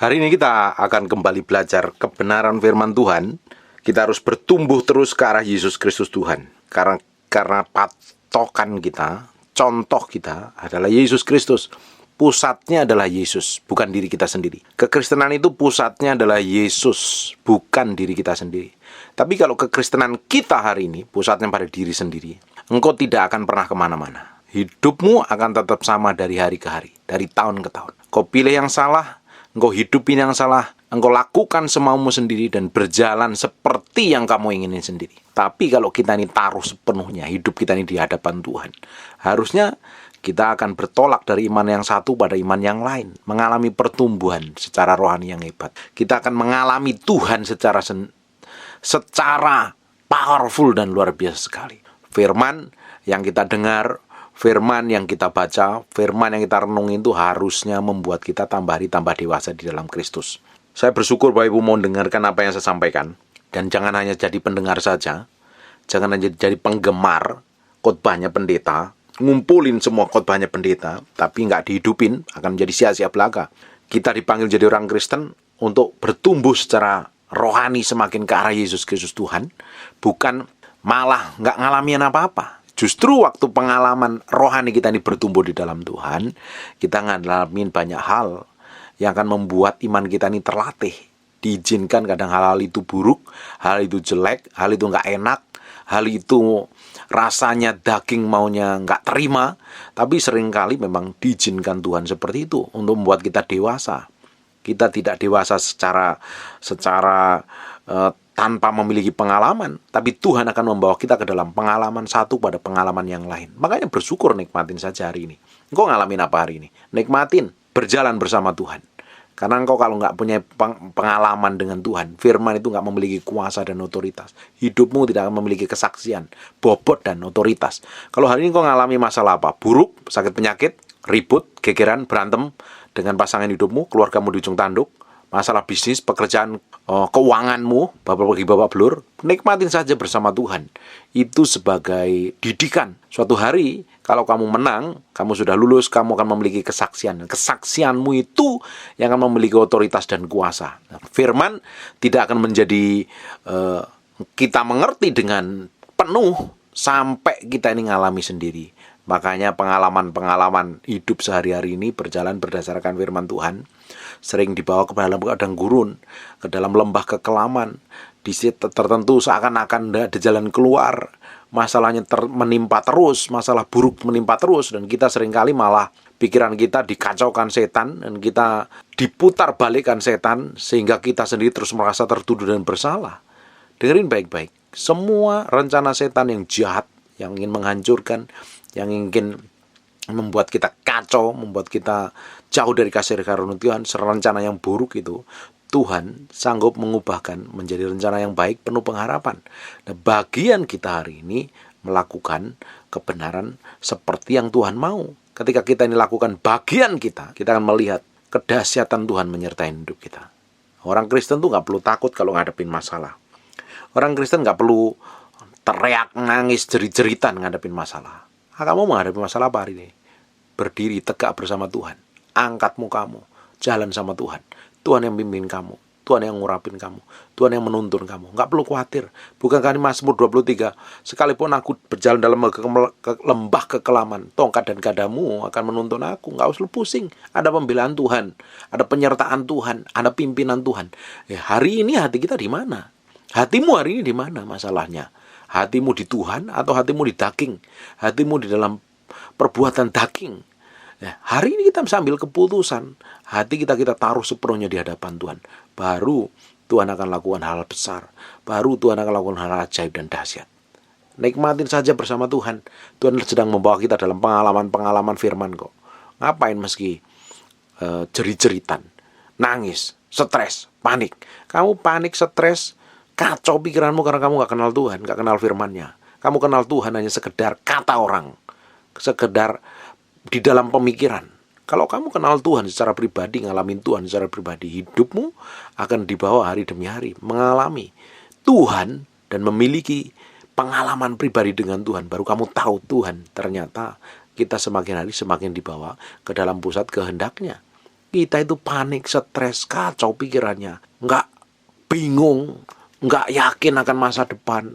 Hari ini kita akan kembali belajar kebenaran firman Tuhan. Kita harus bertumbuh terus ke arah Yesus Kristus Tuhan. Karena patokan kita, contoh kita adalah Yesus Kristus. Pusatnya adalah Yesus, bukan diri kita sendiri. Kekristenan itu pusatnya adalah Yesus, bukan diri kita sendiri. Tapi kalau kekristenan kita hari ini pusatnya pada diri sendiri, engkau tidak akan pernah kemana-mana. Hidupmu akan tetap sama dari hari ke hari, dari tahun ke tahun. Kau pilih yang salah, engkau hidupin yang salah, engkau lakukan semaumu sendiri dan berjalan seperti yang kamu inginin sendiri. Tapi kalau kita ini taruh sepenuhnya hidup kita ini di hadapan Tuhan, harusnya kita akan bertolak dari iman yang satu pada iman yang lain, mengalami pertumbuhan secara rohani yang hebat. Kita akan mengalami Tuhan secara powerful dan luar biasa sekali. Firman yang kita dengar, firman yang kita baca, firman yang kita renungi itu harusnya membuat kita tambah hari tambah dewasa di dalam Kristus. Saya bersyukur Bapak Ibu mau dengarkan apa yang saya sampaikan. Dan jangan hanya jadi pendengar saja, jangan hanya jadi penggemar khotbahnya pendeta, ngumpulin semua khotbahnya pendeta, tapi nggak dihidupin, akan menjadi sia-sia belaka. Kita dipanggil jadi orang Kristen untuk bertumbuh secara rohani semakin ke arah Yesus Kristus Tuhan, bukan malah nggak ngalamin apa-apa. Justru waktu pengalaman rohani kita ini bertumbuh di dalam Tuhan, kita ngalamin banyak hal yang akan membuat iman kita ini terlatih. Diizinkan kadang hal-hal itu buruk, hal itu jelek, hal itu nggak enak, hal itu rasanya daging maunya nggak terima, tapi seringkali memang diizinkan Tuhan seperti itu untuk membuat kita dewasa. Kita tidak dewasa secara tanpa memiliki pengalaman, tapi Tuhan akan membawa kita ke dalam pengalaman satu pada pengalaman yang lain. Makanya bersyukur, nikmatin saja hari ini. Engkau ngalamin apa hari ini? Nikmatin, berjalan bersama Tuhan. Karena engkau kalau nggak punya pengalaman dengan Tuhan, firman itu nggak memiliki kuasa dan otoritas. Hidupmu tidak akan memiliki kesaksian, bobot dan otoritas. Kalau hari ini engkau ngalami masalah apa? Buruk, sakit penyakit, ribut, gegeran, berantem dengan pasangan hidupmu, keluargamu di ujung tanduk, masalah bisnis, pekerjaan, keuanganmu, bapak belur, nikmatin saja bersama Tuhan. Itu sebagai didikan. Suatu hari, kalau kamu menang, kamu sudah lulus, kamu akan memiliki kesaksian. Kesaksianmu itu yang akan memiliki otoritas dan kuasa. Nah, firman tidak akan menjadi kita mengerti dengan penuh sampai kita ini ngalami sendiri. Makanya pengalaman-pengalaman hidup sehari-hari ini berjalan berdasarkan firman Tuhan, sering dibawa ke dalam padang gurun, ke dalam lembah kekelaman. Di situ tertentu seakan-akan tidak ada jalan keluar, masalahnya menimpa terus, masalah buruk menimpa terus, dan kita seringkali malah pikiran kita dikacaukan setan dan kita diputar balikkan setan sehingga kita sendiri terus merasa tertuduh dan bersalah. Dengerin baik-baik, semua rencana setan yang jahat, yang ingin menghancurkan, yang ingin membuat kita kacau, membuat kita jauh dari kasih karunia Tuhan, rencana yang buruk itu Tuhan sanggup mengubahkan menjadi rencana yang baik penuh pengharapan. Nah, bagian kita hari ini melakukan kebenaran seperti yang Tuhan mau. Ketika kita ini lakukan bagian kita akan melihat kedahsyatan Tuhan menyertai hidup kita. Orang Kristen tuh gak perlu takut kalau ngadepin masalah. Orang Kristen gak perlu teriak, nangis, jerit-jeritan ngadepin masalah. Kamu menghadapi masalah apa hari ini? Berdiri tegak bersama Tuhan. Angkat mukamu. Jalan sama Tuhan. Tuhan yang bimbing kamu. Tuhan yang ngurapin kamu. Tuhan yang menuntun kamu. Gak perlu khawatir. Bukankah di Mazmur 23, sekalipun aku berjalan dalam lembah kekelaman, tongkat dan gadamu akan menuntun aku. Gak usah pusing. Ada pembelaan Tuhan. Ada penyertaan Tuhan. Ada pimpinan Tuhan. Ya, hari ini hati kita di mana? Hatimu hari ini di mana masalahnya? Hatimu di Tuhan atau hatimu di daging? Hatimu di dalam perbuatan daging? Nah, hari ini kita sambil keputusan. Hati kita taruh sepenuhnya di hadapan Tuhan. Baru Tuhan akan lakukan hal besar. Baru Tuhan akan lakukan hal ajaib dan dahsyat. Nikmatin saja bersama Tuhan. Tuhan sedang membawa kita dalam pengalaman-pengalaman firman kok. Ngapain meski jerit-jeritan, nangis, stres, panik. Kamu panik, stres, kacau pikiranmu karena kamu gak kenal Tuhan, gak kenal firman-Nya. Kamu kenal Tuhan hanya sekedar kata orang, sekedar di dalam pemikiran. Kalau kamu kenal Tuhan secara pribadi, ngalamin Tuhan secara pribadi, hidupmu akan dibawa hari demi hari mengalami Tuhan dan memiliki pengalaman pribadi dengan Tuhan. Baru kamu tahu Tuhan, ternyata kita semakin hari semakin dibawa ke dalam pusat kehendak-Nya. Kita itu panik, stres, kacau pikirannya. Nggak bingung, nggak yakin akan masa depan.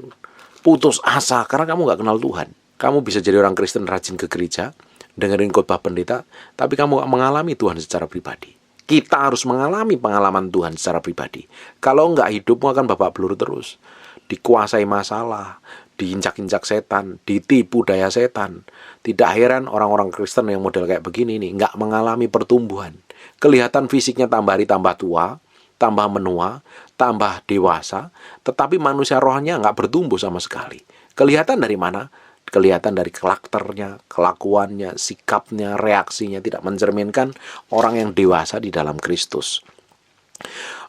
Putus asa karena kamu nggak kenal Tuhan. Kamu bisa jadi orang Kristen rajin ke gereja, dengerin khotbah pendeta, tapi kamu nggak mengalami Tuhan secara pribadi. Kita harus mengalami pengalaman Tuhan secara pribadi. Kalau nggak, hidupmu akan babak belur terus. Dikuasai masalah, diinjak-injak setan, ditipu daya setan. Tidak heran orang-orang Kristen yang model kayak begini nih nggak mengalami pertumbuhan. Kelihatan fisiknya tambah hari tambah tua, tambah menua, tambah dewasa, tetapi manusia rohnya nggak bertumbuh sama sekali. Kelihatan dari mana? Kelihatan dari karakternya, kelakuannya, sikapnya, reaksinya tidak mencerminkan orang yang dewasa di dalam Kristus.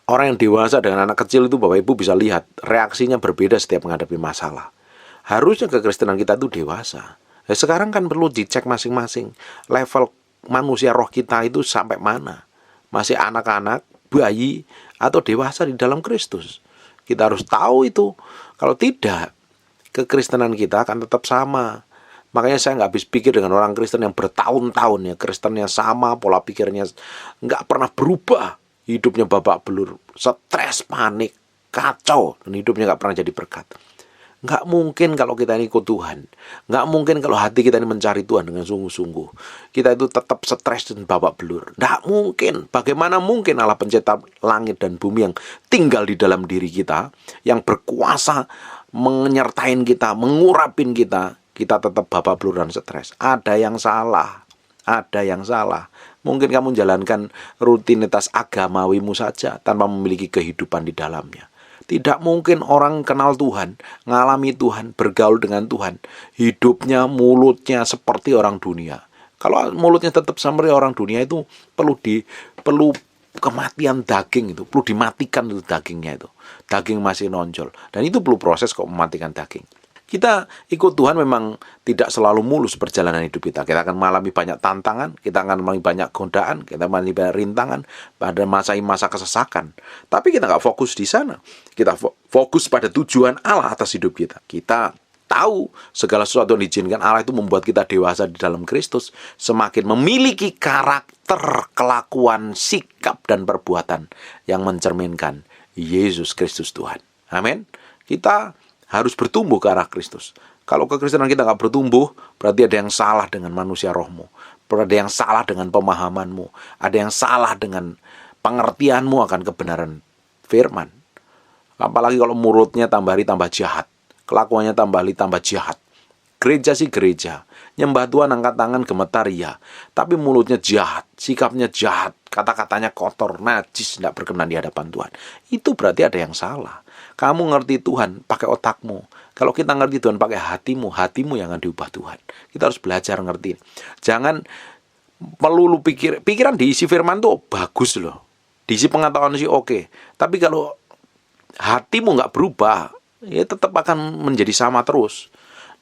Orang yang dewasa dengan anak kecil itu Bapak Ibu bisa lihat reaksinya berbeda setiap menghadapi masalah. Harusnya kekristenan kita itu dewasa. Sekarang kan perlu dicek masing-masing level manusia roh kita itu sampai mana. Masih anak-anak, bayi, atau dewasa di dalam Kristus. Kita harus tahu itu. Kalau tidak, kekristenan kita akan tetap sama. Makanya saya nggak habis pikir dengan orang Kristen yang bertahun-tahun ya. Kristennya sama, pola pikirnya nggak pernah berubah. Hidupnya babak belur, stres, panik, kacau. Dan hidupnya nggak pernah jadi berkat. Nggak mungkin kalau kita ini ikut Tuhan. Nggak mungkin kalau hati kita ini mencari Tuhan dengan sungguh-sungguh. Kita itu tetap stres dan babak belur. Nggak mungkin. Bagaimana mungkin Allah pencipta langit dan bumi yang tinggal di dalam diri kita, yang berkuasa menyertain kita, mengurapin kita tetap babak belur dan stres. Ada yang salah. Ada yang salah. Mungkin kamu menjalankan rutinitas agamawimu saja tanpa memiliki kehidupan di dalamnya. Tidak mungkin orang kenal Tuhan, ngalami Tuhan, bergaul dengan Tuhan, hidupnya, mulutnya seperti orang dunia. Kalau mulutnya tetap seperti orang dunia itu perlu kematian daging itu, perlu dimatikan itu dagingnya itu. Daging masih nonjol dan itu perlu proses kok mematikan daging. Kita ikut Tuhan memang tidak selalu mulus perjalanan hidup kita. Kita akan mengalami banyak tantangan, kita akan mengalami banyak godaan, kita mengalami banyak rintangan, pada masa kesesakan. Tapi kita nggak fokus di sana. Kita fokus pada tujuan Allah atas hidup kita. Kita tahu segala sesuatu yang diizinkan Allah itu membuat kita dewasa di dalam Kristus, semakin memiliki karakter, kelakuan, sikap, dan perbuatan yang mencerminkan Yesus Kristus Tuhan. Amin. Kita harus bertumbuh ke arah Kristus. Kalau kekristenan kita nggak bertumbuh, berarti ada yang salah dengan manusia rohmu. Ada yang salah dengan pemahamanmu. Ada yang salah dengan pengertianmu akan kebenaran firman. Apalagi kalau mulutnya tambah hari tambah jahat. Kelakuannya tambah hari tambah jahat. Gereja sih gereja. Nyembah Tuhan angkat tangan gemetar ya. Tapi mulutnya jahat. Sikapnya jahat. Kata-katanya kotor, najis, tidak berkenan di hadapan Tuhan. Itu berarti ada yang salah. Kamu ngerti Tuhan pakai otakmu. Kalau kita ngerti Tuhan pakai hatimu yang akan diubah Tuhan. Kita harus belajar ngerti. Jangan melulu pikiran diisi firman tuh bagus loh. Diisi pengetahuan sih oke. Tapi kalau hatimu nggak berubah, ya tetap akan menjadi sama terus.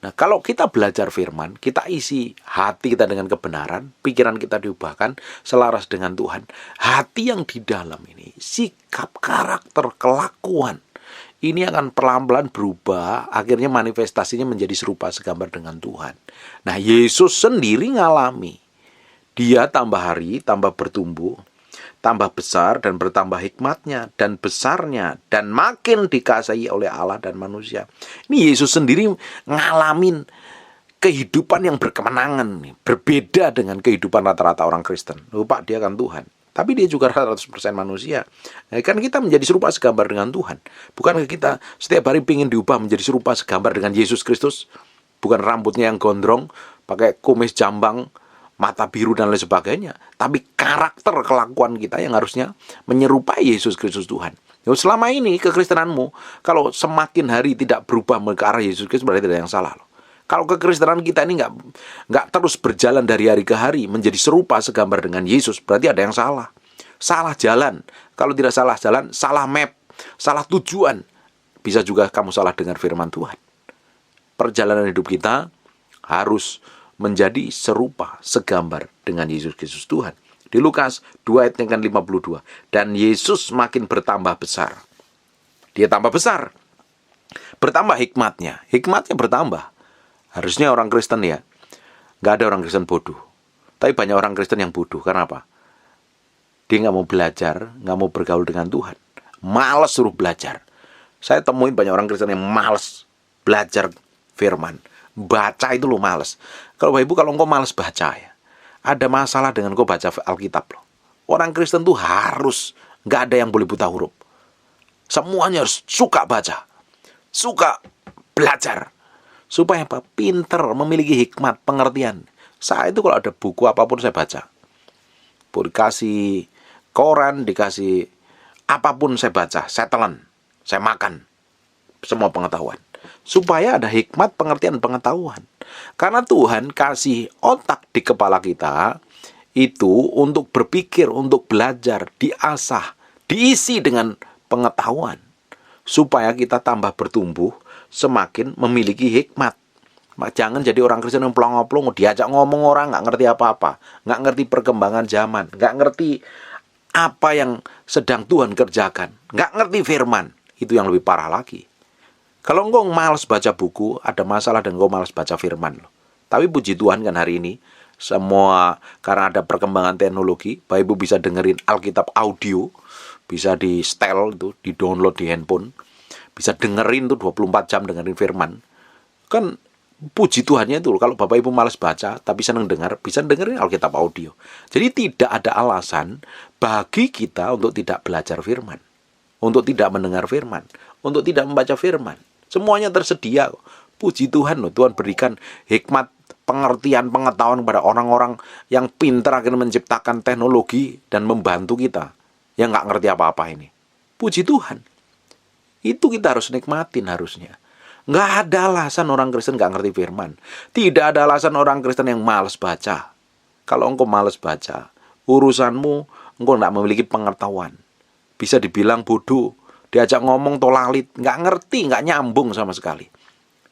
Nah, kalau kita belajar firman, kita isi hati kita dengan kebenaran, pikiran kita diubahkan selaras dengan Tuhan. Hati yang di dalam ini, sikap, karakter, kelakuan, ini akan pelan-pelan berubah, akhirnya manifestasinya menjadi serupa segambar dengan Tuhan. Nah, Yesus sendiri ngalami. Dia tambah hari, tambah bertumbuh, tambah besar dan bertambah hikmatnya dan besarnya dan makin dikasihi oleh Allah dan manusia. Ini Yesus sendiri ngalamin kehidupan yang berkemenangan nih, berbeda dengan kehidupan rata-rata orang Kristen. Lupa dia kan Tuhan, tapi dia juga 100% manusia. Kan kita menjadi serupa segambar dengan Tuhan. Bukankah kita setiap hari ingin diubah menjadi serupa segambar dengan Yesus Kristus? Bukan rambutnya yang gondrong, pakai kumis jambang, mata biru dan lain sebagainya, tapi karakter kelakuan kita yang harusnya menyerupai Yesus Kristus Tuhan. Selama ini kekristenanmu kalau semakin hari tidak berubah ke arah Yesus Kristus, berarti ada yang salah loh. Kalau kekristenan kita ini nggak terus berjalan dari hari ke hari menjadi serupa segambar dengan Yesus, berarti ada yang salah. Salah jalan. Kalau tidak salah jalan, salah map, salah tujuan. Bisa juga kamu salah dengar firman Tuhan. Perjalanan hidup kita harus menjadi serupa segambar dengan Yesus Kristus Tuhan. Di Lukas 2 ayat yang ke-52. Dan Yesus makin bertambah besar. Dia tambah besar. Bertambah hikmatnya. Hikmatnya bertambah. Harusnya orang Kristen ya, nggak ada orang Kristen bodoh. Tapi banyak orang Kristen yang bodoh. Karena apa? Dia nggak mau belajar, nggak mau bergaul dengan Tuhan. Males suruh belajar. Saya temuin banyak orang Kristen yang males belajar firman. Baca itu lo males. Kalau Bapak Ibu, kalau engkau males baca ya, ada masalah dengan engkau baca Alkitab loh. Orang Kristen tuh harus, nggak ada yang boleh buta huruf. Semuanya harus suka baca, suka belajar. Supaya apa? Pinter, memiliki hikmat, pengertian. Saya itu kalau ada buku apapun saya baca. Dikasih koran, dikasih apapun saya baca, saya telan, saya makan semua pengetahuan. Supaya ada hikmat, pengertian, pengetahuan. Karena Tuhan kasih otak di kepala kita itu untuk berpikir, untuk belajar, diasah, diisi dengan pengetahuan. Supaya kita tambah bertumbuh, semakin memiliki hikmat. Jangan jadi orang Kristen yang pelongo-pelongo, diajak ngomong orang nggak ngerti apa-apa, nggak ngerti perkembangan zaman, nggak ngerti apa yang sedang Tuhan kerjakan, nggak ngerti firman. Itu yang lebih parah lagi. Kalau engkau malas baca buku, ada masalah dan engkau malas baca firman loh. Tapi puji Tuhan kan hari ini, semua karena ada perkembangan teknologi, Bapak Ibu bisa dengerin Alkitab audio, bisa di setel itu, di download di handphone, bisa dengerin tuh 24 jam dengerin firman. Kan puji Tuhannya itu, kalau Bapak Ibu malas baca tapi senang dengar, bisa dengerin Alkitab audio. Jadi tidak ada alasan bagi kita untuk tidak belajar firman, untuk tidak mendengar firman, untuk tidak membaca firman. Semuanya tersedia. Puji Tuhan loh, Tuhan berikan hikmat, pengertian, pengetahuan kepada orang-orang yang pintar akan menciptakan teknologi dan membantu kita yang nggak ngerti apa-apa ini. Puji Tuhan. Itu kita harus nikmatin harusnya. Nggak ada alasan orang Kristen nggak ngerti firman. Tidak ada alasan orang Kristen yang malas baca. Kalau engkau malas baca, urusanmu engkau nggak memiliki pengetahuan. Bisa dibilang bodoh, diajak ngomong tolalit, nggak ngerti, nggak nyambung sama sekali.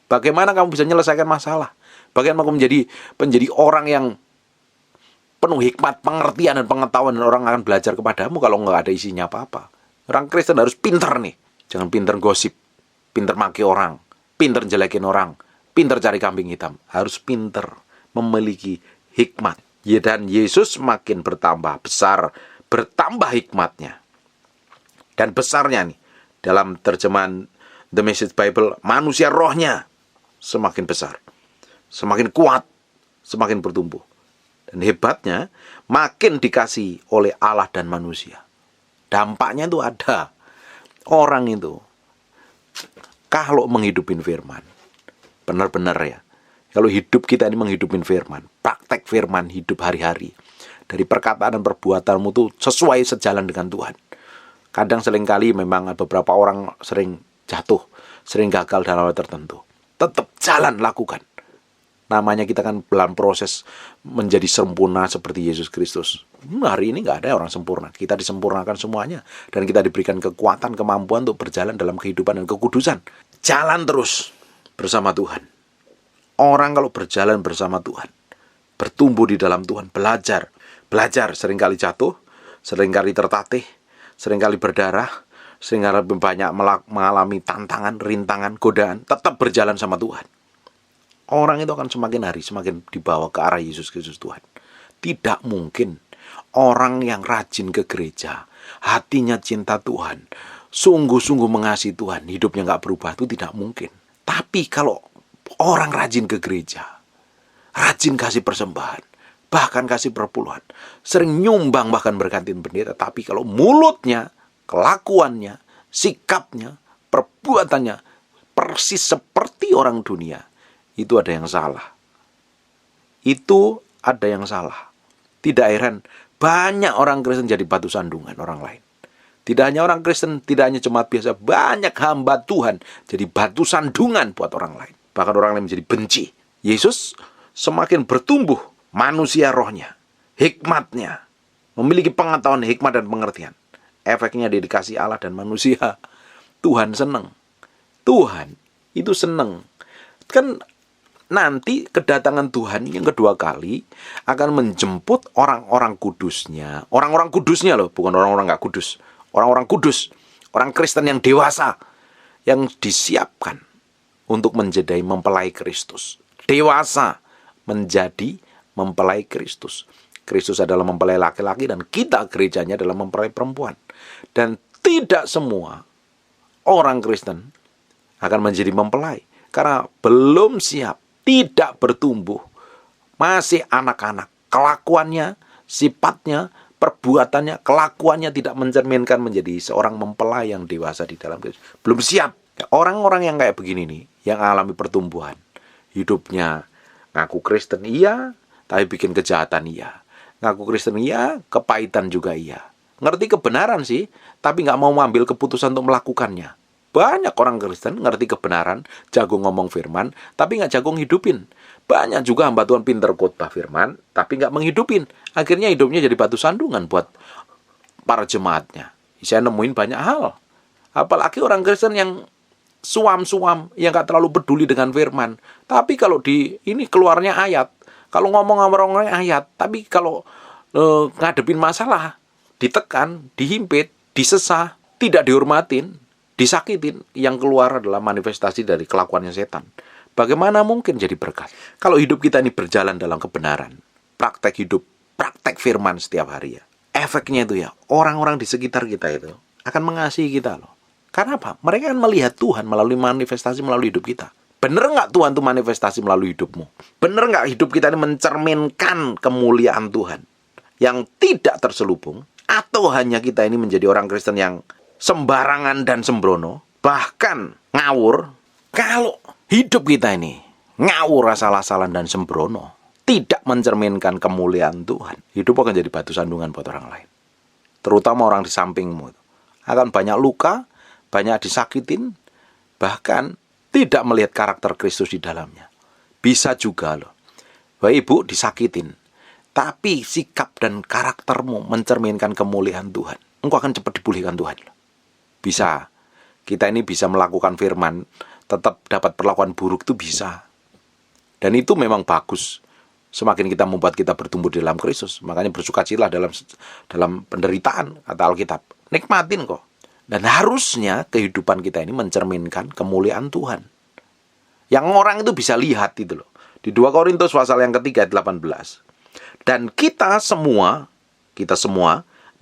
Bagaimana kamu bisa menyelesaikan masalah? Bagaimana kamu menjadi orang yang penuh hikmat, pengertian, dan pengetahuan, dan orang akan belajar kepadamu kalau nggak ada isinya apa-apa. Orang Kristen harus pinter nih. Jangan pinter gosip, pinter maki orang, pinter jelekin orang, pinter cari kambing hitam. Harus pinter, memiliki hikmat. Dan Yesus makin bertambah besar, bertambah hikmatnya. Dan besarnya nih, dalam terjemahan The Message Bible, manusia rohnya semakin besar, semakin kuat, semakin bertumbuh. Dan hebatnya, makin dikasih oleh Allah dan manusia. Dampaknya itu ada. Orang itu, kalau menghidupin firman, benar-benar ya, kalau hidup kita ini menghidupin firman, praktek firman hidup hari-hari, dari perkataan dan perbuatanmu itu sesuai sejalan dengan Tuhan. Kadang seringkali memang beberapa orang sering jatuh, sering gagal dalam hal tertentu. Tetap jalan, lakukan. Namanya kita kan dalam proses menjadi sempurna seperti Yesus Kristus. Hari ini nggak ada orang sempurna. Kita disempurnakan semuanya. Dan kita diberikan kekuatan, kemampuan untuk berjalan dalam kehidupan dan kekudusan. Jalan terus bersama Tuhan. Orang kalau berjalan bersama Tuhan, bertumbuh di dalam Tuhan, belajar. Belajar, seringkali jatuh, seringkali tertatih, seringkali berdarah, seringkali banyak mengalami tantangan, rintangan, godaan, tetap berjalan sama Tuhan. Orang itu akan semakin hari semakin dibawa ke arah Yesus Kristus Tuhan. Tidak mungkin orang yang rajin ke gereja, hatinya cinta Tuhan, sungguh-sungguh mengasihi Tuhan, hidupnya nggak berubah, itu tidak mungkin. Tapi kalau orang rajin ke gereja, rajin kasih persembahan, bahkan kasih perpuluhan, sering nyumbang bahkan bergantiin pendeta, tapi kalau mulutnya, kelakuannya, sikapnya, perbuatannya persis seperti orang dunia, itu ada yang salah. Itu ada yang salah. Tidak heran banyak orang Kristen jadi batu sandungan orang lain. Tidak hanya orang Kristen, tidak hanya jemaat biasa, banyak hamba Tuhan jadi batu sandungan buat orang lain. Bahkan orang lain menjadi benci. Yesus semakin bertumbuh manusia rohnya, hikmatnya, memiliki pengetahuan, hikmat dan pengertian. Efeknya dia dikasih Allah dan manusia. Tuhan senang. Tuhan itu senang. Kan nanti kedatangan Tuhan yang kedua kali akan menjemput orang-orang kudusnya. Orang-orang kudusnya loh, bukan orang-orang gak kudus. Orang-orang kudus, orang Kristen yang dewasa, yang disiapkan untuk menjadi mempelai Kristus. Dewasa menjadi mempelai Kristus. Kristus adalah mempelai laki-laki dan kita gerejanya adalah mempelai perempuan. Dan tidak semua orang Kristen akan menjadi mempelai karena belum siap, tidak bertumbuh, masih anak-anak. Kelakuannya, sifatnya, perbuatannya, kelakuannya tidak mencerminkan menjadi seorang mempelai yang dewasa di dalam Kristus. Belum siap. Orang-orang yang kayak begini nih, yang alami pertumbuhan, hidupnya ngaku Kristen iya, tapi bikin kejahatan iya. Ngaku Kristen iya, kepahitan juga iya. Ngerti kebenaran sih, tapi nggak mau mengambil keputusan untuk melakukannya. Banyak orang Kristen ngerti kebenaran, jago ngomong firman, tapi nggak jago ngidupin. Banyak juga hamba Tuhan pinter khotbah firman, tapi nggak menghidupin. Akhirnya hidupnya jadi batu sandungan buat para jemaatnya. Saya nemuin banyak hal. Apalagi orang Kristen yang suam-suam, yang nggak terlalu peduli dengan firman. Tapi kalau ini keluarnya ayat, kalau ngomong sama orang ayat, tapi kalau ngadepin masalah, ditekan, dihimpit, disesah, tidak dihormatin, disakitin, yang keluar adalah manifestasi dari kelakuannya setan. Bagaimana mungkin jadi berkat? Kalau hidup kita ini berjalan dalam kebenaran, praktek hidup, praktek firman setiap hari ya, efeknya itu ya, orang-orang di sekitar kita itu akan mengasihi kita loh. Karena apa? Mereka kan melihat Tuhan melalui manifestasi melalui hidup kita. Bener nggak Tuhan itu manifestasi melalui hidupmu? Bener nggak hidup kita ini mencerminkan kemuliaan Tuhan yang tidak terselubung? Atau hanya kita ini menjadi orang Kristen yang sembarangan dan sembrono, bahkan ngawur? Kalau hidup kita ini ngawur, asal-asalan dan sembrono, tidak mencerminkan kemuliaan Tuhan, hidup akan jadi batu sandungan buat orang lain. Terutama orang di sampingmu. Akan banyak luka, banyak disakitin, bahkan tidak melihat karakter Kristus di dalamnya. Bisa juga loh, Bapak Ibu disakitin, tapi sikap dan karaktermu mencerminkan kemuliaan Tuhan. Engkau akan cepat dipulihkan Tuhan. Bisa. Kita ini bisa melakukan firman, tetap dapat perlakuan buruk itu bisa. Dan itu memang bagus. Semakin kita membuat kita bertumbuh di dalam Kristus. Makanya bersukacitalah dalam penderitaan, kata Alkitab. Nikmatin kok. Dan harusnya kehidupan kita ini mencerminkan kemuliaan Tuhan. Yang orang itu bisa lihat itu loh. Di 2 Korintus pasal yang ketiga 18. Dan kita semua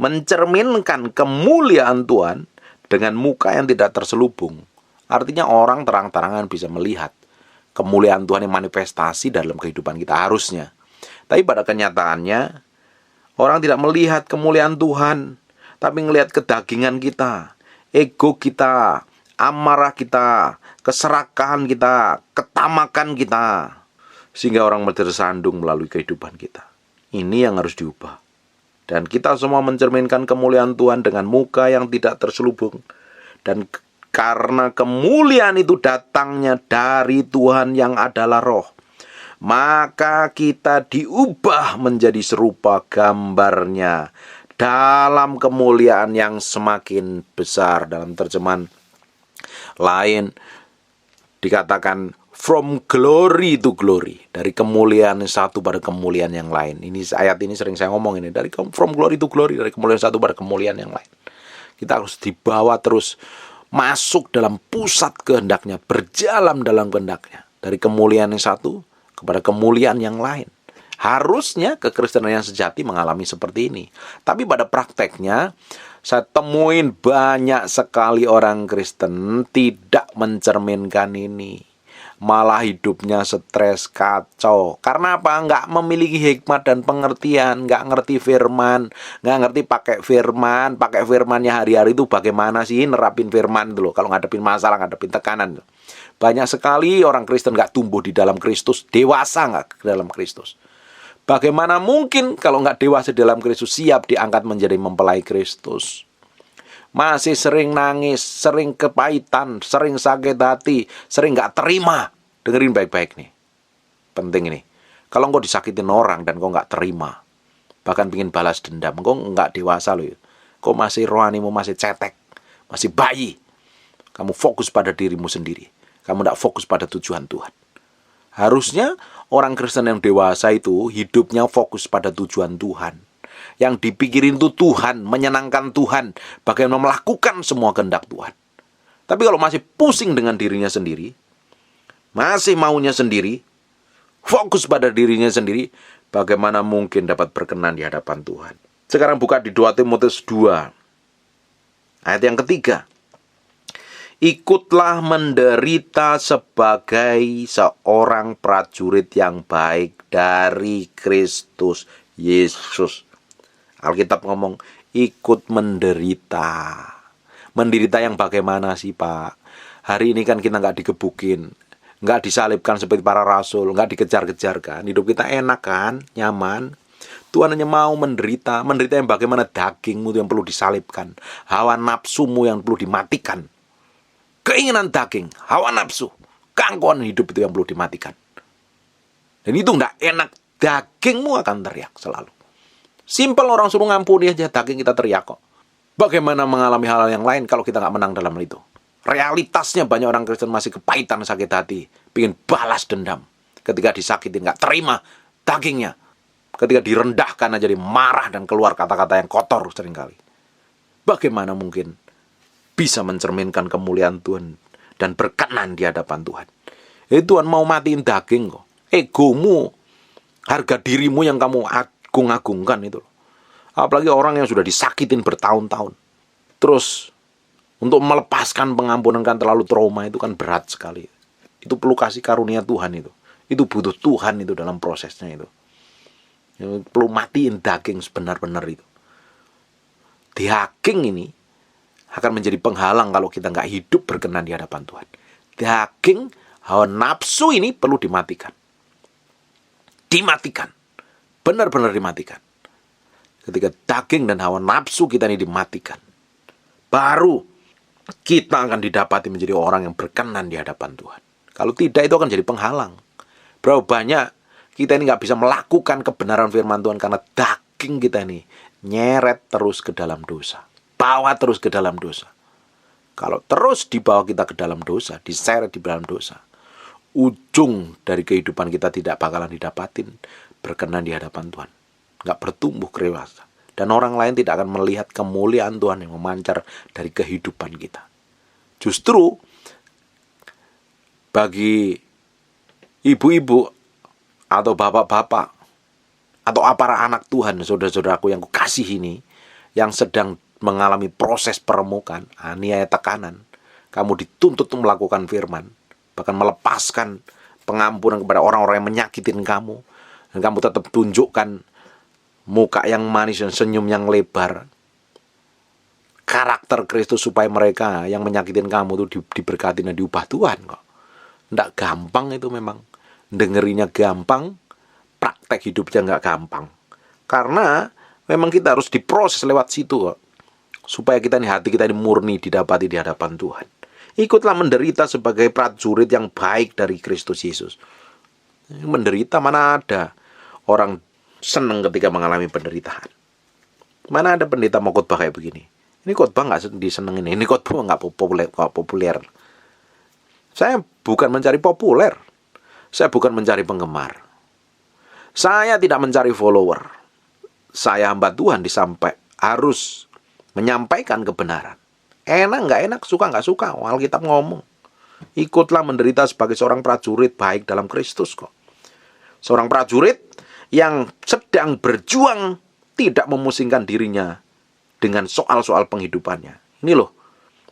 mencerminkan kemuliaan Tuhan dengan muka yang tidak terselubung. Artinya orang terang-terangan bisa melihat kemuliaan Tuhan yang manifestasi dalam kehidupan kita harusnya. Tapi pada kenyataannya orang tidak melihat kemuliaan Tuhan, tapi melihat kedagingan kita, ego kita, amarah kita, keserakahan kita, ketamakan kita, sehingga orang tersandung melalui kehidupan kita. Ini yang harus diubah. Dan kita semua mencerminkan kemuliaan Tuhan dengan muka yang tidak terselubung. Dan karena kemuliaan itu datangnya dari Tuhan yang adalah Roh, maka kita diubah menjadi serupa gambarnya dalam kemuliaan yang semakin besar. Dalam terjemahan lain dikatakan from glory to glory, dari kemuliaan satu pada kemuliaan yang lain. Ini ayat ini sering saya ngomong ini, dari from glory to glory, dari kemuliaan satu pada kemuliaan yang lain. Kita harus dibawa terus masuk dalam pusat kehendaknya, berjalan dalam kehendaknya, dari kemuliaan yang satu kepada kemuliaan yang lain. Harusnya kekristenan yang sejati mengalami seperti ini. Tapi pada prakteknya saya temuin banyak sekali orang Kristen tidak mencerminkan ini. Malah hidupnya stres, kacau. Karena apa? Nggak memiliki hikmat dan pengertian. Nggak ngerti firman. Nggak ngerti pakai firman. Pakai firmannya hari-hari itu bagaimana sih nerapin firman itu loh. Kalau ngadepin masalah, ngadepin tekanan. Banyak sekali orang Kristen nggak tumbuh di dalam Kristus. Dewasa nggak ke dalam Kristus. Bagaimana mungkin kalau nggak dewasa dalam Kristus siap diangkat menjadi mempelai Kristus? Masih sering nangis, sering kepahitan, sering sakit hati, sering nggak terima. Dengerin baik-baik nih. Penting ini. Kalau engkau disakitin orang dan engkau nggak terima, bahkan ingin balas dendam, engkau nggak dewasa loh. Engkau masih rohanimu masih cetek, masih bayi. Kamu fokus pada dirimu sendiri. Kamu nggak fokus pada tujuan Tuhan. Harusnya orang Kristen yang dewasa itu hidupnya fokus pada tujuan Tuhan. Yang dipikirin itu Tuhan, menyenangkan Tuhan, bagaimana melakukan semua kehendak Tuhan. Tapi kalau masih pusing dengan dirinya sendiri, masih maunya sendiri, fokus pada dirinya sendiri, bagaimana mungkin dapat berkenan di hadapan Tuhan? Sekarang buka di 2 Timotius 2, ayat yang ketiga. Ikutlah menderita sebagai seorang prajurit yang baik dari Kristus Yesus. Alkitab ngomong, ikut menderita. Menderita yang bagaimana sih, Pak? Hari ini kan kita nggak digebukin, nggak disalibkan seperti para rasul, nggak dikejar-kejar kan. Hidup kita enak kan, nyaman. Tuhan hanya mau menderita. Menderita yang bagaimana? Dagingmu yang perlu disalibkan, hawa nafsumu yang perlu dimatikan. Keinginan daging, hawa nafsu, keangkuhan hidup itu yang perlu dimatikan. Dan itu nggak enak, dagingmu akan teriak selalu. Simpel, orang suruh ngampuni aja, daging kita teriak kok. Bagaimana mengalami hal yang lain kalau kita nggak menang dalam itu? Realitasnya banyak orang Kristen masih kepahitan, sakit hati, ingin balas dendam. Ketika disakitin, nggak terima dagingnya. Ketika direndahkan aja, dia marah dan keluar kata-kata yang kotor seringkali. Bagaimana mungkin bisa mencerminkan kemuliaan Tuhan dan berkenan di hadapan Tuhan? Tuhan mau matiin daging kok. Egomu, harga dirimu yang kamu agung-agungkan itu. Apalagi orang yang sudah disakitin bertahun-tahun. Terus untuk melepaskan pengampunan kan terlalu trauma, itu kan berat sekali. Itu perlu kasih karunia Tuhan itu. Itu butuh Tuhan itu dalam prosesnya itu. Perlu matiin daging sebenar-benar itu. Daging ini akan menjadi penghalang kalau kita nggak hidup berkenan di hadapan Tuhan. Daging, hawa nafsu ini perlu dimatikan. Dimatikan. Benar-benar dimatikan. Ketika daging dan hawa nafsu kita ini dimatikan, baru kita akan didapati menjadi orang yang berkenan di hadapan Tuhan. Kalau tidak, itu akan jadi penghalang. Berapa banyak kita ini nggak bisa melakukan kebenaran firman Tuhan karena daging kita ini nyeret terus ke dalam dosa. Bawa terus ke dalam dosa. Kalau terus dibawa kita ke dalam dosa, diseret di dalam dosa, ujung dari kehidupan kita tidak bakalan didapatin berkenan di hadapan Tuhan. Nggak bertumbuh kerewasa. Dan orang lain tidak akan melihat kemuliaan Tuhan yang memancar dari kehidupan kita. Justru bagi ibu-ibu atau bapak-bapak atau para anak Tuhan, saudara-saudaraku yang kukasih ini, yang sedang mengalami proses peremukan, aniaya tekanan, kamu dituntut untuk melakukan firman, bahkan melepaskan pengampunan kepada orang-orang yang menyakitin kamu, dan kamu tetap tunjukkan muka yang manis dan senyum yang lebar, karakter Kristus, supaya mereka yang menyakitin kamu itu diberkati dan diubah Tuhan kok. Nggak gampang itu memang. Dengerinya gampang, praktek hidupnya nggak gampang. Karena memang kita harus diproses lewat situ kok. Supaya kita ini, hati kita ini murni didapati di hadapan Tuhan. Ikutlah menderita sebagai prajurit yang baik dari Kristus Yesus. Menderita, mana ada orang senang ketika mengalami penderitaan. Mana ada pendeta mau khotbah kayak begini. Ini khotbah nggak disenengin. Ini khotbah nggak populer. Saya bukan mencari populer. Saya bukan mencari penggemar. Saya tidak mencari follower. Saya hamba Tuhan harus menyampaikan kebenaran. Enak nggak enak, suka nggak suka, Alkitab ngomong. Ikutlah menderita sebagai seorang prajurit baik dalam Kristus kok. Seorang prajurit yang sedang berjuang tidak memusingkan dirinya dengan soal-soal penghidupannya. Ini loh,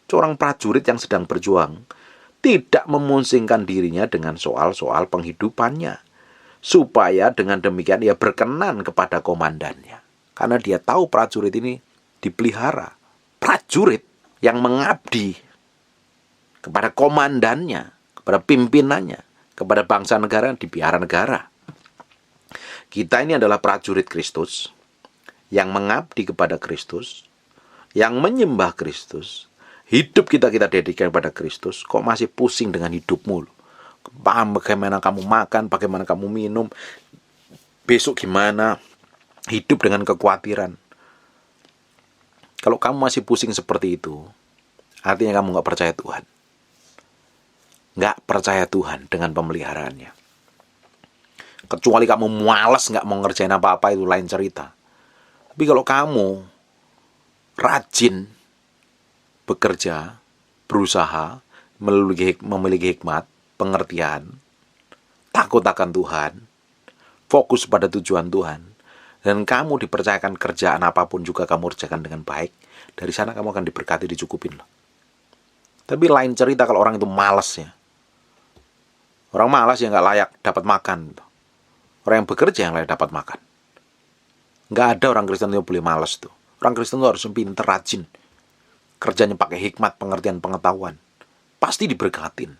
seorang prajurit yang sedang berjuang tidak memusingkan dirinya dengan soal-soal penghidupannya. Supaya dengan demikian ia berkenan kepada komandannya. Karena dia tahu prajurit ini dipelihara. Prajurit yang mengabdi kepada komandannya, kepada pimpinannya, kepada bangsa negara, dipelihara negara. Kita ini adalah prajurit Kristus yang mengabdi kepada Kristus, yang menyembah Kristus. Hidup kita dedikan kepada Kristus. Kok masih pusing dengan hidupmu? Bagaimana kamu makan, bagaimana kamu minum, besok gimana? Hidup dengan kekhawatiran. Kalau kamu masih pusing seperti itu, artinya kamu nggak percaya Tuhan. Nggak percaya Tuhan dengan pemeliharaannya. Kecuali kamu malas nggak mau ngerjain apa-apa, itu lain cerita. Tapi kalau kamu rajin bekerja, berusaha, memiliki hikmat, pengertian, takut akan Tuhan, fokus pada tujuan Tuhan, dan kamu dipercayakan kerjaan apapun juga kamu kerjakan dengan baik, dari sana kamu akan diberkati, dicukupin loh. Tapi lain cerita kalau orang itu malas ya. Orang malas ya nggak layak dapat makan. Orang yang bekerja yang layak dapat makan. Nggak ada orang Kristen yang boleh malas tuh. Orang Kristen itu harus pinter, rajin. Kerjanya pakai hikmat, pengertian, pengetahuan. Pasti diberkatin.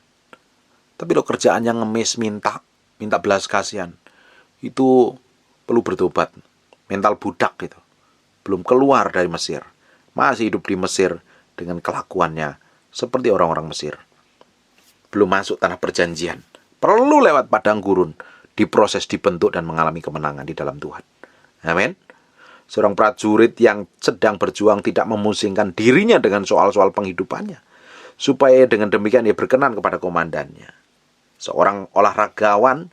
Tapi lo kerjaannya ngemis, minta belas kasihan, itu perlu bertobat. Mental budak gitu. Belum keluar dari Mesir. Masih hidup di Mesir dengan kelakuannya seperti orang-orang Mesir. Belum masuk tanah perjanjian. Perlu lewat padang gurun, diproses, dibentuk, dan mengalami kemenangan di dalam Tuhan. Amin. Seorang prajurit yang sedang berjuang tidak memusingkan dirinya dengan soal-soal penghidupannya, supaya dengan demikian ia berkenan kepada komandannya. Seorang olahragawan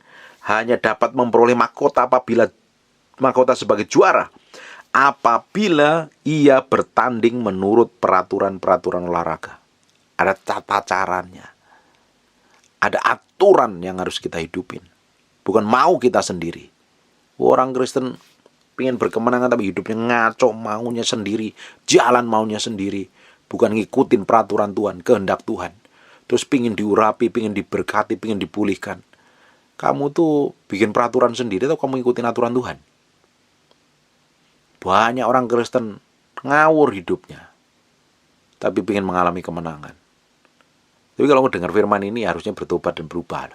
hanya dapat memperoleh mahkota sebagai juara apabila ia bertanding menurut peraturan-peraturan olahraga. Ada tata caranya. Ada aturan yang harus kita hidupin. Bukan mau kita sendiri. Orang Kristen pengen berkemenangan tapi hidupnya ngaco, maunya sendiri, jalan maunya sendiri. Bukan ngikutin peraturan Tuhan, kehendak Tuhan. Terus pengen diurapi, pengen diberkati, pengen dipulihkan. Kamu tuh bikin peraturan sendiri atau kamu ngikutin aturan Tuhan? Banyak orang Kristen ngawur hidupnya, tapi pengen mengalami kemenangan. Tapi kalau mendengar firman ini harusnya bertobat dan berubah.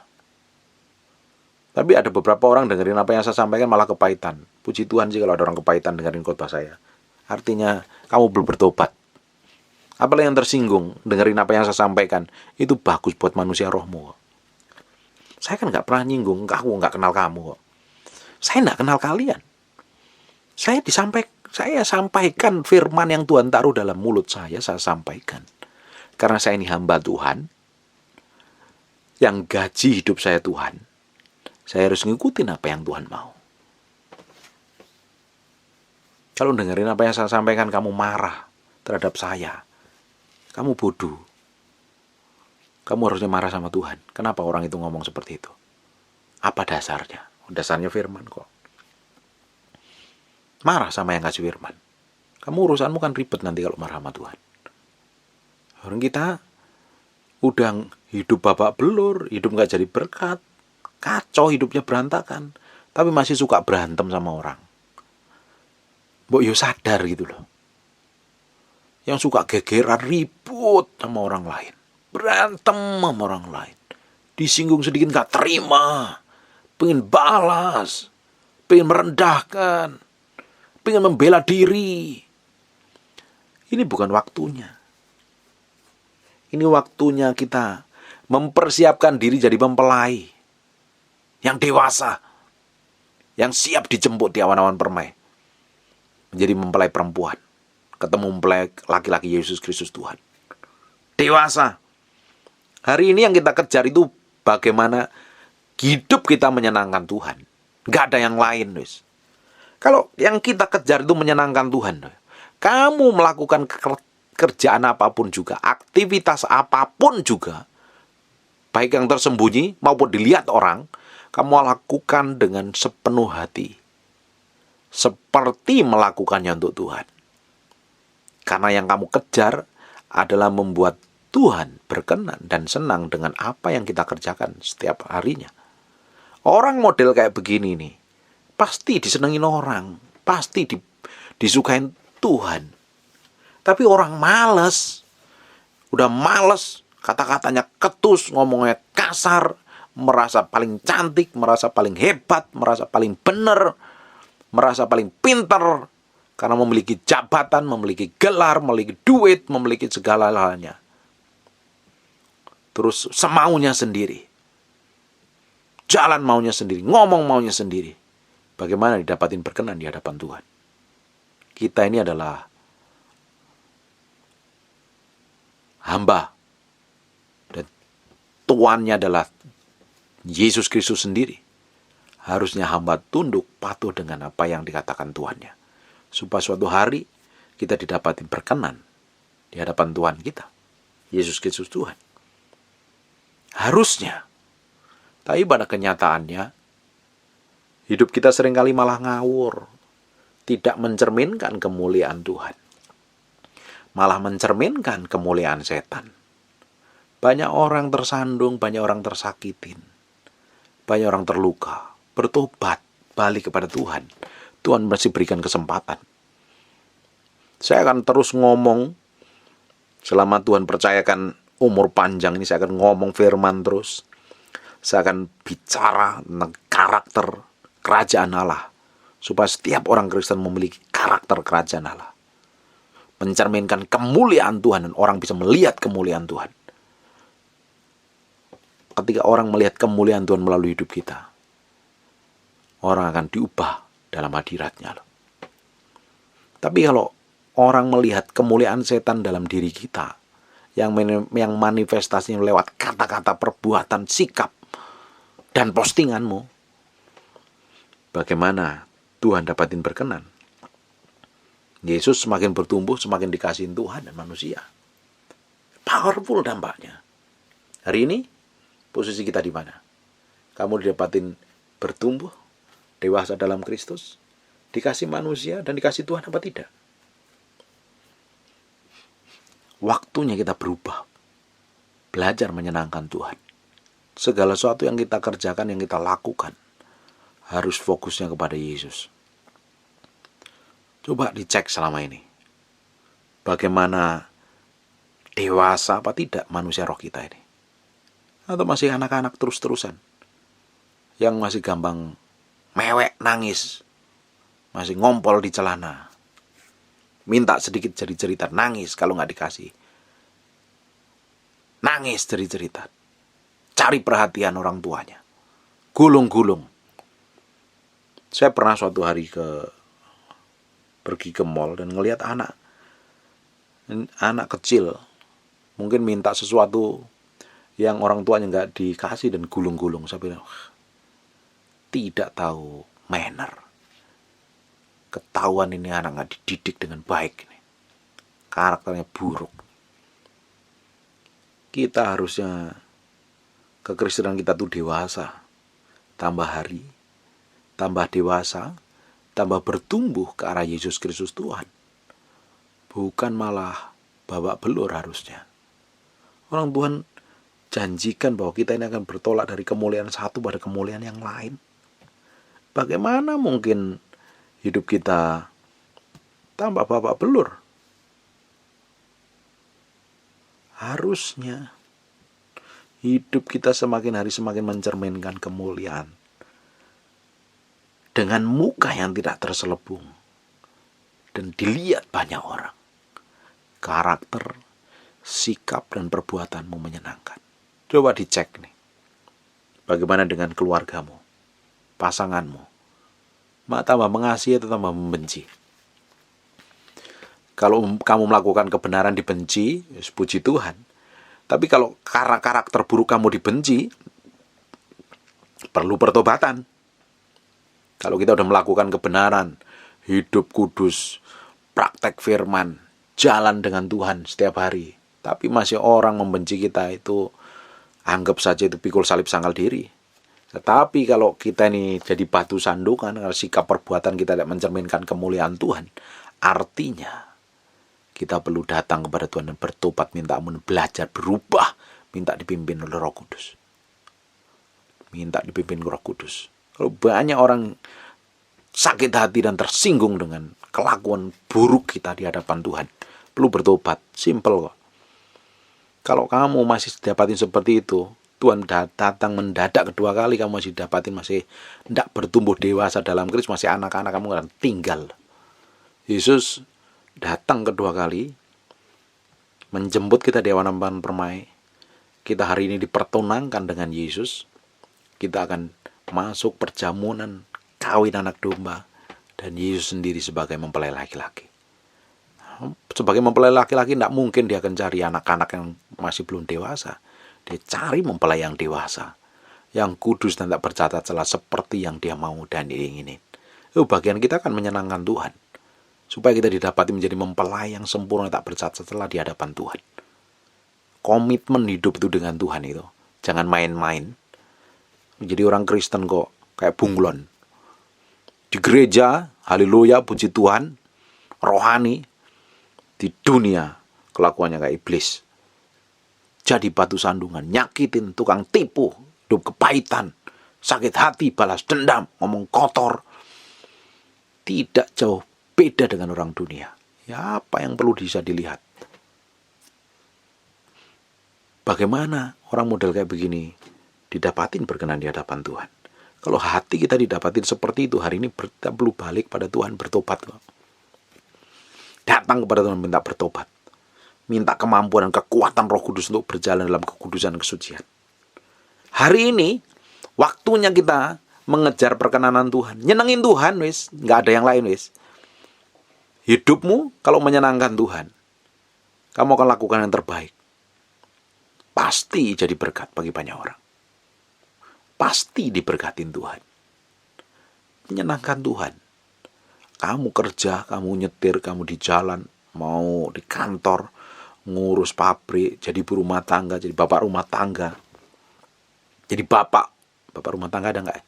Tapi ada beberapa orang dengerin apa yang saya sampaikan malah kepahitan. Puji Tuhan sih kalau ada orang kepahitan dengerin khotbah saya. Artinya kamu belum bertobat. Apalagi yang tersinggung dengerin apa yang saya sampaikan, itu bagus buat manusia rohmu. Saya kan nggak pernah nyinggung, aku nggak kenal kamu. Saya nggak kenal kalian. Saya sampaikan firman yang Tuhan taruh dalam mulut saya sampaikan. Karena saya ini hamba Tuhan, yang gaji hidup saya Tuhan, saya harus ngikutin apa yang Tuhan mau. Kalau dengerin apa yang saya sampaikan, kamu marah terhadap saya, kamu bodoh. Kamu harusnya marah sama Tuhan. Kenapa orang itu ngomong seperti itu? Apa dasarnya? Dasarnya firman kok. Marah sama yang kasih firman. Kamu urusanmu kan ribet nanti kalau marah sama Tuhan. Orang kita udah hidup babak belur, hidup gak jadi berkat, kacau hidupnya berantakan, tapi masih suka berantem sama orang. Mbok yo sadar gitu loh. Yang suka gegeran, ribut sama orang lain, berantem sama orang lain, disinggung sedikit gak terima, pengen balas, pengen merendahkan, pengen membela diri. Ini bukan waktunya. Ini waktunya kita mempersiapkan diri jadi mempelai yang dewasa, yang siap dijemput di awan-awan permai, menjadi mempelai perempuan, ketemu mempelai laki-laki Yesus Kristus Tuhan. Dewasa. Hari ini yang kita kejar itu bagaimana hidup kita menyenangkan Tuhan. Gak ada yang lain, guys. Kalau yang kita kejar itu menyenangkan Tuhan, kamu melakukan kerjaan apapun juga, aktivitas apapun juga, baik yang tersembunyi maupun dilihat orang, kamu lakukan dengan sepenuh hati, seperti melakukannya untuk Tuhan. Karena yang kamu kejar adalah membuat Tuhan berkenan dan senang dengan apa yang kita kerjakan setiap harinya. Orang model kayak begini nih, pasti disenengin orang, pasti disukain Tuhan. Tapi orang malas, udah malas, kata-katanya ketus, ngomongnya kasar, merasa paling cantik, merasa paling hebat, merasa paling benar, merasa paling pintar, karena memiliki jabatan, memiliki gelar, memiliki duit, memiliki segala halnya. Terus semaunya sendiri, jalan maunya sendiri, ngomong maunya sendiri. Bagaimana didapatin berkenan di hadapan Tuhan? Kita ini adalah hamba, dan tuannya adalah Yesus Kristus sendiri. Harusnya hamba tunduk patuh dengan apa yang dikatakan Tuannya, supaya suatu hari kita didapati berkenan di hadapan Tuhan kita, Yesus Kristus Tuhan. Harusnya. Tapi pada kenyataannya Hidup kita seringkali malah ngawur, tidak mencerminkan kemuliaan Tuhan, malah mencerminkan kemuliaan setan. Banyak orang tersandung, banyak orang tersakitin, banyak orang terluka, bertobat, balik kepada Tuhan. Tuhan masih berikan kesempatan. Saya akan terus ngomong, selama Tuhan percayakan umur panjang ini, saya akan ngomong firman terus. Saya akan bicara tentang karakter kerajaan Allah, supaya setiap orang Kristen memiliki karakter kerajaan Allah, mencerminkan kemuliaan Tuhan, dan orang bisa melihat kemuliaan Tuhan. Ketika orang melihat kemuliaan Tuhan melalui hidup kita, orang akan diubah dalam hadiratnya. Tapi kalau orang melihat kemuliaan setan dalam diri kita, yang manifestasinya lewat kata-kata, perbuatan, sikap, dan postinganmu, bagaimana Tuhan dapatin berkenan? Yesus semakin bertumbuh, semakin dikasihin Tuhan dan manusia. Powerful dampaknya. Hari ini, posisi kita di mana? Kamu didapatin bertumbuh, dewasa dalam Kristus, dikasih manusia dan dikasih Tuhan apa tidak? Waktunya kita berubah, belajar menyenangkan Tuhan. Segala sesuatu yang kita kerjakan, yang kita lakukan, harus fokusnya kepada Yesus. Coba dicek selama ini, bagaimana dewasa apa tidak manusia roh kita ini? Atau masih anak-anak terus-terusan, yang masih gampang mewek, nangis, masih ngompol di celana, minta sedikit jadi cerita, nangis kalau nggak dikasih, nangis jadi cerita, cari perhatian orang tuanya, gulung-gulung. Saya pernah suatu hari pergi ke mall dan ngelihat anak kecil mungkin minta sesuatu yang orang tuanya nggak dikasih dan gulung-gulung. Saya bilang, tidak tahu manner. Ketahuan ini anak nggak dididik dengan baik, karakternya buruk. Kita harusnya, kekristenan kita tuh dewasa, tambah hari, tambah dewasa, tambah bertumbuh ke arah Yesus Kristus Tuhan. Bukan malah babak belur harusnya. Orang Tuhan janjikan bahwa kita ini akan bertolak dari kemuliaan satu pada kemuliaan yang lain. Bagaimana mungkin hidup kita tambah babak belur? Harusnya hidup kita semakin hari semakin mencerminkan kemuliaan, dengan muka yang tidak terselubung dan dilihat banyak orang. Karakter, sikap, dan perbuatanmu menyenangkan. Coba dicek nih, bagaimana dengan keluargamu, pasanganmu? Tambah mengasihi atau tambah membenci? Kalau kamu melakukan kebenaran dibenci, puji Tuhan. Tapi kalau karakter buruk kamu dibenci, perlu pertobatan. Kalau kita udah melakukan kebenaran, hidup kudus, praktek firman, jalan dengan Tuhan setiap hari, tapi masih orang membenci kita, itu anggap saja itu pikul salib sangkal diri. Tetapi kalau kita ini jadi batu sandukan, kalau sikap perbuatan kita tidak mencerminkan kemuliaan Tuhan, artinya kita perlu datang kepada Tuhan dan bertobat, minta ampun, belajar berubah, minta dipimpin oleh Roh Kudus. Minta dipimpin Roh Kudus. Kalau banyak orang sakit hati dan tersinggung dengan kelakuan buruk kita di hadapan Tuhan, perlu bertobat. Simple kok. Kalau kamu masih dapatin seperti itu, Tuhan datang mendadak kedua kali, kamu masih dapatin, masih tidak bertumbuh dewasa dalam Kristus, masih anak-anak, kamu akan tinggal. Yesus datang kedua kali, menjemput kita di awan permai. Kita hari ini dipertunangkan dengan Yesus. Kita akan masuk perjamuan kawin anak domba, dan Yesus sendiri sebagai mempelai laki-laki. Sebagai mempelai laki-laki, tidak mungkin dia akan cari anak-anak yang masih belum dewasa. Dia cari mempelai yang dewasa, yang kudus dan tak bercacat celah, seperti yang dia mau dan diinginin. Bagian kita akan menyenangkan Tuhan, supaya kita didapati menjadi mempelai yang sempurna, tak bercacat celah di hadapan Tuhan. Komitmen hidup itu dengan Tuhan itu, jangan main-main. Jadi orang Kristen kok kayak bunglon, Di gereja, haleluya, puji Tuhan, rohani. Di dunia, kelakuannya kayak iblis. Jadi batu sandungan, nyakitin, tukang tipu, hidup kepahitan, sakit hati, balas dendam, ngomong kotor. Tidak jauh beda dengan orang dunia. Ya, apa yang perlu bisa dilihat? Bagaimana orang model kayak begini didapatin berkenan di hadapan Tuhan? Kalau hati kita didapatin seperti itu, hari ini kita perlu balik pada Tuhan, bertobat. Datang kepada Tuhan, minta bertobat. Minta kemampuan dan kekuatan Roh Kudus untuk berjalan dalam kekudusan dan kesucian. Hari ini, waktunya kita mengejar perkenanan Tuhan. Nyenengin Tuhan, wis. Nggak ada yang lain, wis. Hidupmu kalau menyenangkan Tuhan, kamu akan lakukan yang terbaik. Pasti jadi berkat bagi banyak orang. Pasti diberkatin Tuhan. Menyenangkan Tuhan. Kamu kerja, kamu nyetir, kamu di jalan, mau di kantor, ngurus pabrik, jadi ibu rumah tangga, jadi bapak rumah tangga. Jadi bapak rumah tangga ada nggak?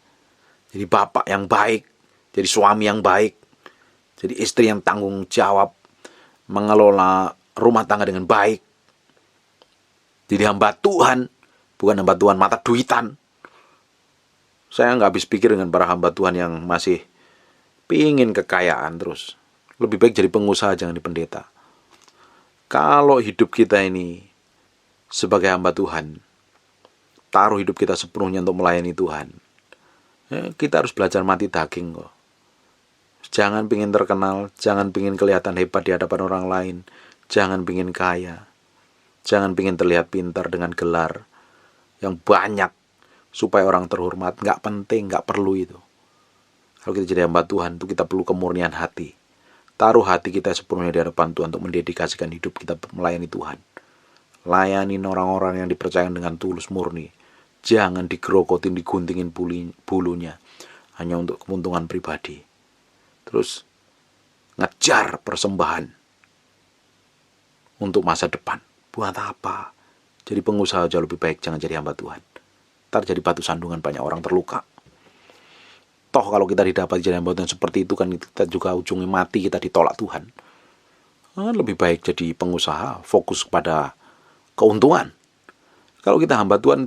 Jadi bapak yang baik, jadi suami yang baik, jadi istri yang tanggung jawab, mengelola rumah tangga dengan baik. Jadi hamba Tuhan, bukan hamba Tuhan mata duitan. Saya nggak habis pikir dengan para hamba Tuhan yang masih pingin kekayaan terus. Lebih baik jadi pengusaha, jangan di pendeta. Kalau hidup kita ini sebagai hamba Tuhan, taruh hidup kita sepenuhnya untuk melayani Tuhan, kita harus belajar mati daging kok. Jangan pingin terkenal, jangan pingin kelihatan hebat di hadapan orang lain, jangan pingin kaya, jangan pingin terlihat pintar dengan gelar yang banyak supaya orang terhormat. Nggak penting, nggak perlu itu. Kalau kita jadi hamba Tuhan, itu kita perlu kemurnian hati. Taruh hati kita sepenuhnya di hadapan Tuhan untuk mendedikasikan hidup kita melayani Tuhan. Layani orang-orang yang dipercayakan dengan tulus murni. Jangan digerokotin, diguntingin bulunya hanya untuk keuntungan pribadi. Terus ngejar persembahan untuk masa depan. Buat apa? Jadi pengusaha jauh lebih baik, jangan jadi hamba Tuhan. Ntar jadi batu sandungan, banyak orang terluka. Toh kalau kita didapat jadi hamba Tuhan seperti itu kan kita juga ujungnya mati, kita ditolak Tuhan. Lebih baik jadi pengusaha, fokus pada keuntungan. Kalau kita hamba Tuhan,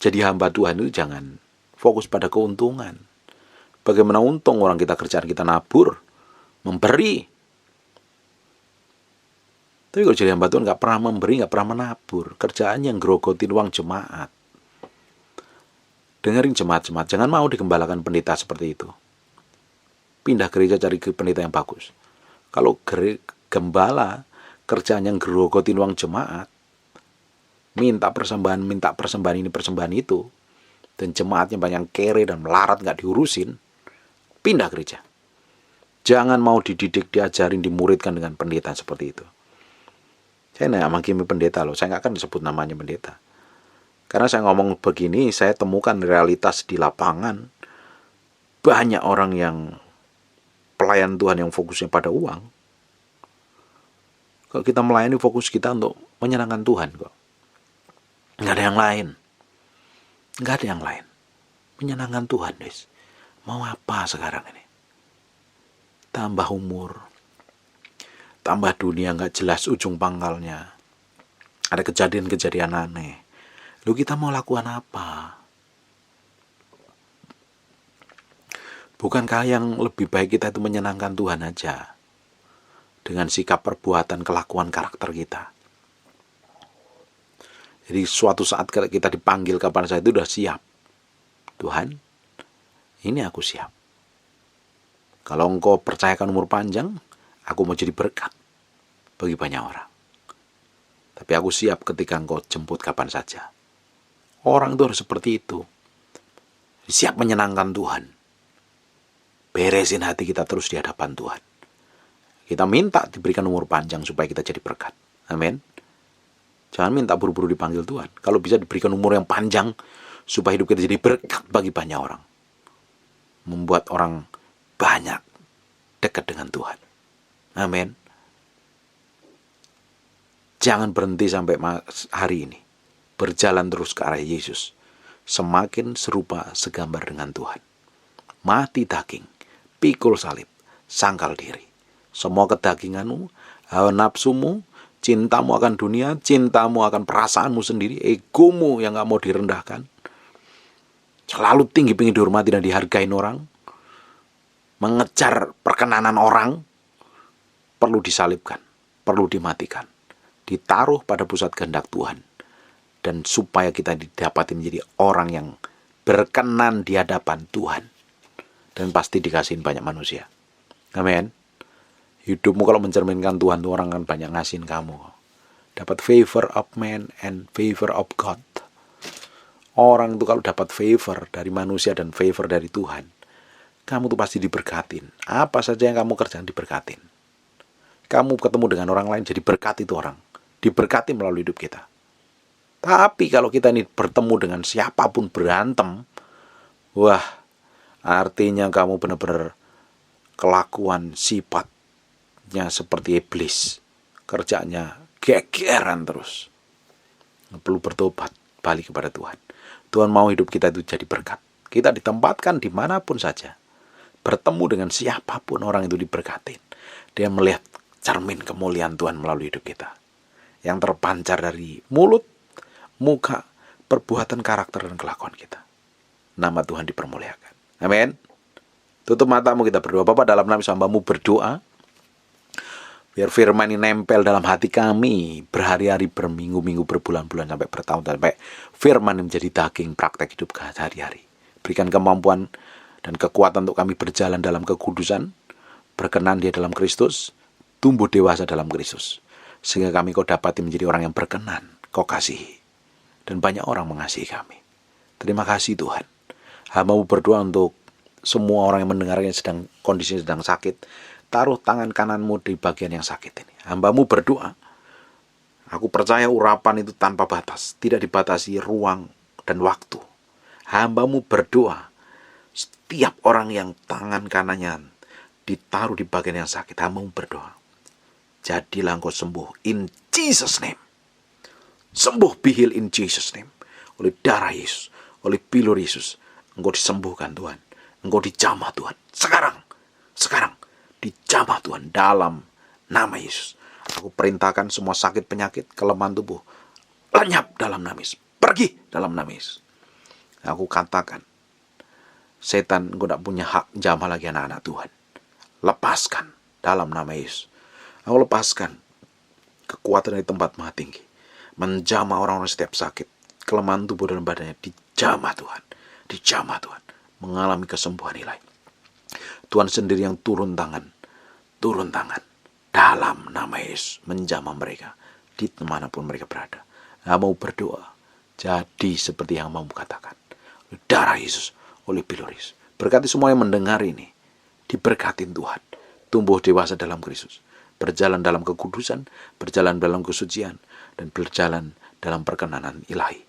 jadi hamba Tuhan itu jangan fokus pada keuntungan. Bagaimana untung orang kita kerjaan kita nabur, memberi. Tapi kalau jadi hamba Tuhan nggak pernah memberi, nggak pernah menabur. Kerjaannya yang gerogotin uang jemaat. Dengerin jemaat-jemaat, jangan mau digembalakan pendeta seperti itu. Pindah gereja cari pendeta yang bagus. Kalau gembala kerjaan yang gerogotin uang jemaat, minta persembahan ini, persembahan itu, dan jemaatnya banyak kere dan melarat nggak diurusin, pindah gereja. Jangan mau dididik, diajarin, dimuridkan dengan pendeta seperti itu. Saya nggak menghakimi pendeta loh, saya nggak akan disebut namanya pendeta. Karena saya ngomong begini, saya temukan realitas di lapangan. Banyak orang yang pelayan Tuhan yang fokusnya pada uang. Kalau kita melayani, fokus kita untuk menyenangkan Tuhan kok. Nggak ada yang lain. Nggak ada yang lain. Menyenangkan Tuhan, guys. Mau apa sekarang ini? Tambah umur. Tambah dunia nggak jelas ujung pangkalnya. Ada kejadian-kejadian aneh. Lalu kita mau lakukan apa? Bukankah yang lebih baik kita itu menyenangkan Tuhan aja? Dengan sikap, perbuatan, kelakuan, karakter kita. Jadi suatu saat kita dipanggil kapan saja itu sudah siap. Tuhan, ini aku siap. Kalau engkau percayakan umur panjang, aku mau jadi berkat bagi banyak orang. Tapi aku siap ketika engkau jemput kapan saja. Orang itu harus seperti itu. Siap menyenangkan Tuhan. Beresin hati kita terus di hadapan Tuhan. Kita minta diberikan umur panjang supaya kita jadi berkat. Amin. Jangan minta buru-buru dipanggil Tuhan. Kalau bisa diberikan umur yang panjang supaya hidup kita jadi berkat bagi banyak orang. Membuat orang banyak dekat dengan Tuhan. Amin. Jangan berhenti sampai hari ini. Berjalan terus ke arah Yesus. Semakin serupa segambar dengan Tuhan. Mati daging. pikul salib, sangkal diri. Semua kedaginganmu, hawa nafsumu, cintamu akan dunia, cintamu akan perasaanmu sendiri, egomu yang gak mau direndahkan, selalu tinggi pengen dihormati dan dihargain orang, mengejar perkenanan orang, perlu disalibkan, perlu dimatikan, ditaruh pada pusat kehendak Tuhan, dan supaya kita didapati menjadi orang yang berkenan di hadapan Tuhan, dan pasti dikasihin banyak manusia. Amin. Hidupmu kalau mencerminkan Tuhan, tuh orang kan banyak ngasihin kamu. Dapat favor of man and favor of God. Orang itu kalau dapat favor dari manusia dan favor dari Tuhan, kamu tuh pasti diberkatin. Apa saja yang kamu kerjakan diberkatin. Kamu ketemu dengan orang lain jadi berkat itu orang. Diberkati melalui hidup kita. Tapi kalau kita ini bertemu dengan siapapun berantem, wah, artinya kamu benar-benar kelakuan sifatnya seperti iblis. Kerjanya gegeran terus. Perlu bertobat, balik kepada Tuhan. Tuhan mau hidup kita itu jadi berkat. Kita ditempatkan dimanapun saja. Bertemu dengan siapapun orang itu diberkatin. Dia melihat cermin kemuliaan Tuhan melalui hidup kita. Yang terpancar dari mulut, muka, perbuatan, karakter, dan kelakuan kita. Nama Tuhan dipermuliakan. Amin. Tutup matamu, kita berdoa. Bapa, dalam nama hamba-Mu berdoa, biar firman ini nempel dalam hati kami berhari-hari, berminggu-minggu, berbulan-bulan, sampai bertahun, sampai firman ini menjadi daging praktek hidup sehari-hari. Berikan kemampuan dan kekuatan untuk kami berjalan dalam kekudusan, berkenan di dalam Kristus, tumbuh dewasa dalam Kristus, sehingga kami Kau dapati menjadi orang yang berkenan, Kau kasihi, dan banyak orang mengasihi kami. Terima kasih Tuhan. Hamba-Mu berdoa untuk semua orang yang mendengarnya sedang kondisinya sedang sakit. Taruh tangan kananmu di bagian yang sakit ini. Hamba-Mu berdoa. Aku percaya urapan itu tanpa batas. Tidak dibatasi ruang dan waktu. Hamba-Mu berdoa. Setiap orang yang tangan kanannya ditaruh di bagian yang sakit. Hamba-Mu berdoa. Jadilah engkau sembuh. In Jesus' name. Sembuh, be healed in Jesus' name. Oleh darah Yesus. Oleh pilur Yesus. Engkau disembuhkan Tuhan. Engkau dijamah Tuhan. Sekarang. Dijamah Tuhan dalam nama Yesus. Aku perintahkan semua sakit penyakit, kelemahan tubuh, lenyap dalam nama Yesus. Pergi dalam nama Yesus. Aku katakan, setan, engkau tidak punya hak jamah lagi anak-anak Tuhan. Lepaskan dalam nama Yesus. Aku lepaskan kekuatan dari tempat maha tinggi. Menjamah orang-orang setiap sakit, kelemahan tubuh dalam badannya. Dijamah Tuhan. Dijamah Tuhan. Mengalami kesembuhan ilahi. Tuhan sendiri yang turun tangan dalam nama Yesus, menjamah mereka di manapun mereka berada. Mau berdoa, jadi seperti yang mau katakan. Darah Yesus, oleh pilur Yesus. Berkati semua yang mendengar ini, diberkatin Tuhan, tumbuh dewasa dalam Kristus, berjalan dalam kekudusan, berjalan dalam kesucian, dan berjalan dalam perkenanan ilahi,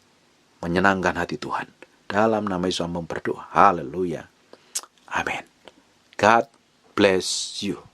menyenangkan hati Tuhan. Dalam nama Yesus berdoa. Haleluya. Amin. God bless you.